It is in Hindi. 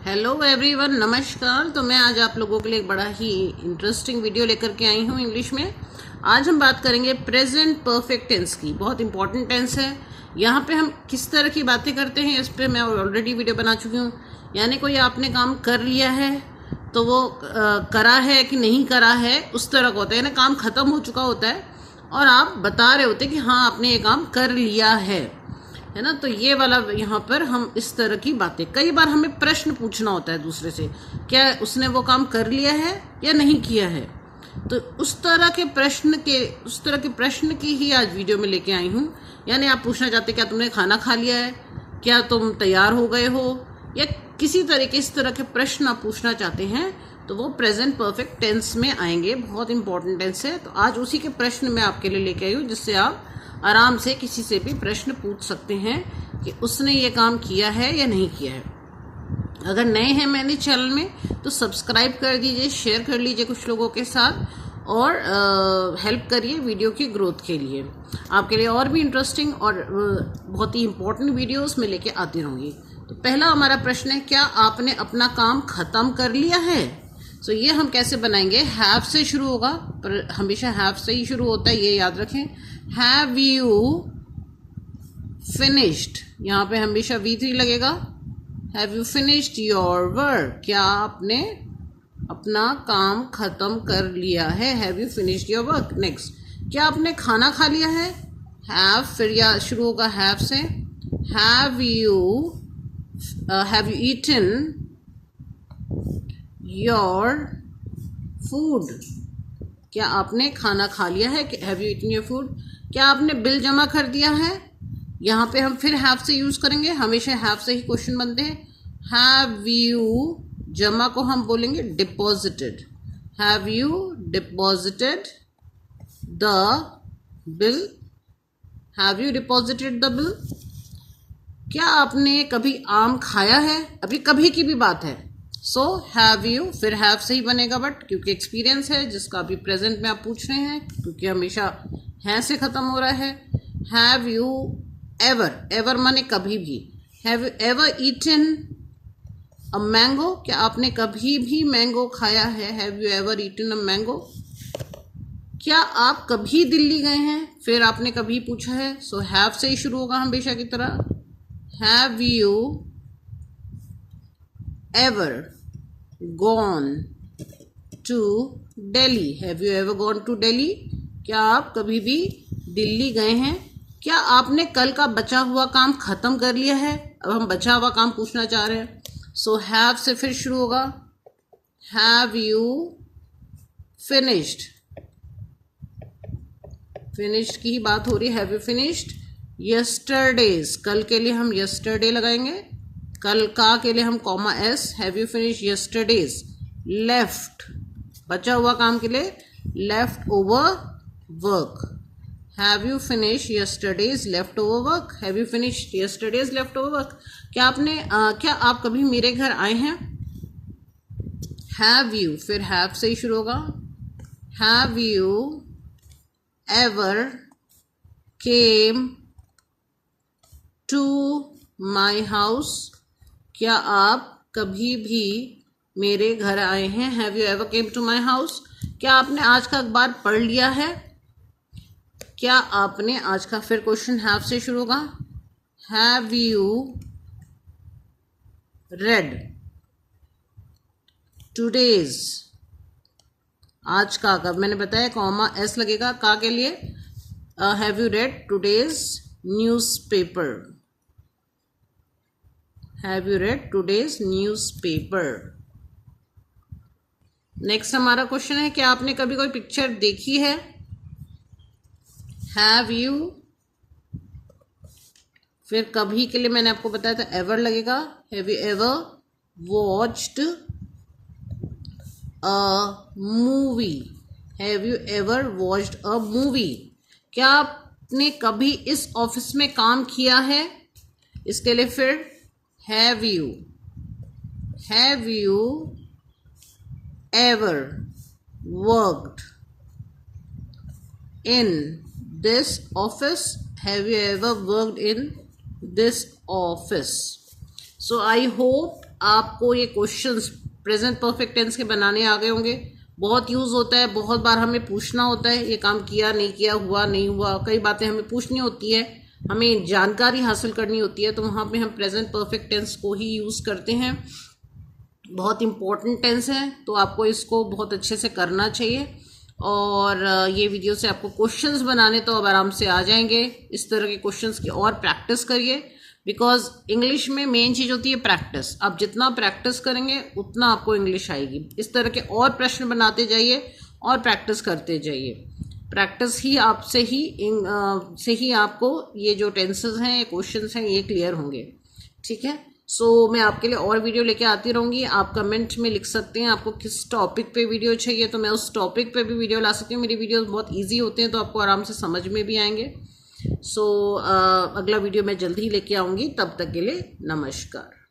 हेलो एवरीवन, नमस्कार। तो मैं आज आप लोगों के लिए एक बड़ा ही इंटरेस्टिंग वीडियो लेकर के आई हूँ इंग्लिश में। आज हम बात करेंगे प्रेजेंट परफेक्ट टेंस की। बहुत इंपॉर्टेंट टेंस है। यहाँ पे हम किस तरह की बातें करते हैं इस पर मैं ऑलरेडी वीडियो बना चुकी हूँ। यानी कोई आपने काम कर लिया है तो वो करा है कि नहीं करा है, उस तरह का होता है। यानी काम खत्म हो चुका होता है और आप बता रहे होते कि हाँ आपने ये काम कर लिया है ना। तो ये वाला यहाँ पर हम इस तरह की बातें, कई बार हमें प्रश्न पूछना होता है दूसरे से, क्या उसने वो काम कर लिया है या नहीं किया है। तो उस तरह के प्रश्न की ही आज वीडियो में लेके आई हूँ। यानी आप पूछना चाहते क्या तुमने खाना खा लिया है, क्या तुम तैयार हो गए हो, या किसी तरीके इस तरह के प्रश्न आप पूछना चाहते हैं तो वो प्रेजेंट परफेक्ट टेंस में आएंगे। बहुत इंपॉर्टेंट टेंस है। तो आज उसी के प्रश्न मैं आपके लिए लेके आई हूँ, जिससे आप आराम से किसी से भी प्रश्न पूछ सकते हैं कि उसने ये काम किया है या नहीं किया है। अगर नए हैं मेरे चैनल में तो सब्सक्राइब कर दीजिए, शेयर कर लीजिए कुछ लोगों के साथ और हेल्प करिए वीडियो की ग्रोथ के लिए। आपके लिए और भी इंटरेस्टिंग और बहुत ही इम्पोर्टेंट वीडियोस में लेके आती रहूँगी। तो पहला हमारा प्रश्न है, क्या आपने अपना काम ख़त्म कर लिया है। सो ये हम कैसे बनाएंगे, हैव से शुरू होगा, पर हमेशा हैव से ही शुरू होता है, ये याद रखें। हैव यू फिनिश्ड, यहाँ पे हमेशा V3 लगेगा। Have you finished your work, क्या आपने अपना काम खत्म कर लिया है। Have you finished your work. Next, क्या आपने खाना खा लिया है। हैव फिर या शुरू होगा हैव से। Have you eaten your food, क्या आपने खाना खा लिया है। Have you eaten your food. क्या आपने बिल जमा कर दिया है। यहाँ पे हम फिर हैव से यूज़ करेंगे, हमेशा हैव से ही क्वेश्चन बनते हैं। हैव यू, जमा को हम बोलेंगे deposited. Have you deposited the bill. Have you deposited the bill. क्या आपने कभी आम खाया है। अभी कभी की भी बात है। सो हैव यू फिर हैव से ही बनेगा, बट क्योंकि एक्सपीरियंस है जिसका अभी प्रेजेंट में आप पूछ रहे हैं, क्योंकि हमेशा है से ख़त्म हो रहा है। हैव यू एवर, एवर माने कभी भी। Have you ever eaten a mango, क्या आपने कभी भी मैंगो खाया है। Have you ever eaten a mango. क्या आप कभी दिल्ली गए हैं, फिर आपने कभी पूछा है। सो हैव से ही शुरू होगा हमेशा की तरह। Have you ever gone to Delhi. Have you ever gone to Delhi, क्या आप कभी भी दिल्ली गए हैं। क्या आपने कल का बचा हुआ काम खत्म कर लिया है। अब हम बचा हुआ काम पूछना चाह रहे हैं। सो हैव से फिर शुरू होगा। हैव यू फिनिश्ड, फिनिश्ड की ही बात हो रही है। हैव यू फिनिश्ड यस्टरडेज, कल के लिए हम यस्टरडे लगाएंगे, कल का के लिए हम comma S. Have you finish yesterday's left, बचा हुआ काम के लिए left over work. Have you finish yesterday's left over work. Have you finish yesterday's left over work. क्या आपने क्या आप कभी मेरे घर आए हैं। हैव यू फिर हैव से ही शुरू होगा। Have you ever came to my house, क्या आप कभी भी मेरे घर आए हैं। Have you ever came to my house. क्या आपने आज का अखबार पढ़ लिया है। क्या आपने आज का, फिर क्वेश्चन हैव से शुरू होगा। हैव यू रेड टुडेज, आज का मैंने बताया कॉमा एस लगेगा का के लिए। Have you read today's newspaper. Have you read today's newspaper. Next हमारा क्वेश्चन है, क्या आपने कभी कोई पिक्चर देखी है। हैव यू फिर कभी के लिए मैंने आपको बताया था एवर लगेगा। Have you ever watched a movie. Have you ever watched a movie. क्या आपने कभी इस ऑफिस में काम किया है। इसके लिए फिर have you ever worked in this office. Have you ever worked in this office. So I hope आपको ये क्वेश्चंस प्रेजेंट परफेक्ट टेंस के बनाने आ गए होंगे। बहुत यूज़ होता है, बहुत बार हमें पूछना होता है ये काम किया नहीं किया, हुआ नहीं हुआ, कई बातें हमें पूछनी होती है, हमें जानकारी हासिल करनी होती है, तो वहाँ पे हम प्रेजेंट परफेक्ट टेंस को ही यूज़ करते हैं। बहुत इम्पोर्टेंट टेंस है, तो आपको इसको बहुत अच्छे से करना चाहिए। और ये वीडियो से आपको क्वेश्चंस बनाने तो अब आराम से आ जाएंगे। इस तरह के क्वेश्चंस की और प्रैक्टिस करिए, बिकॉज इंग्लिश में मेन चीज़ होती है प्रैक्टिस। आप जितना प्रैक्टिस करेंगे उतना आपको इंग्लिश आएगी। इस तरह के और प्रश्न बनाते जाइए और प्रैक्टिस करते जाइए। प्रैक्टिस ही आपसे ही आपको ये जो टेंसेस हैं, ये क्वेश्चंस हैं, ये क्लियर होंगे। ठीक है, सो मैं आपके लिए और वीडियो लेके आती रहूँगी। आप कमेंट में लिख सकते हैं आपको किस टॉपिक पे वीडियो चाहिए, तो मैं उस टॉपिक पे भी वीडियो ला सकती हूँ। मेरी वीडियोस बहुत इजी होते हैं, तो आपको आराम से समझ में भी आएंगे। सो अगला वीडियो मैं जल्दी ही लेके आऊँगी। तब तक के लिए नमस्कार।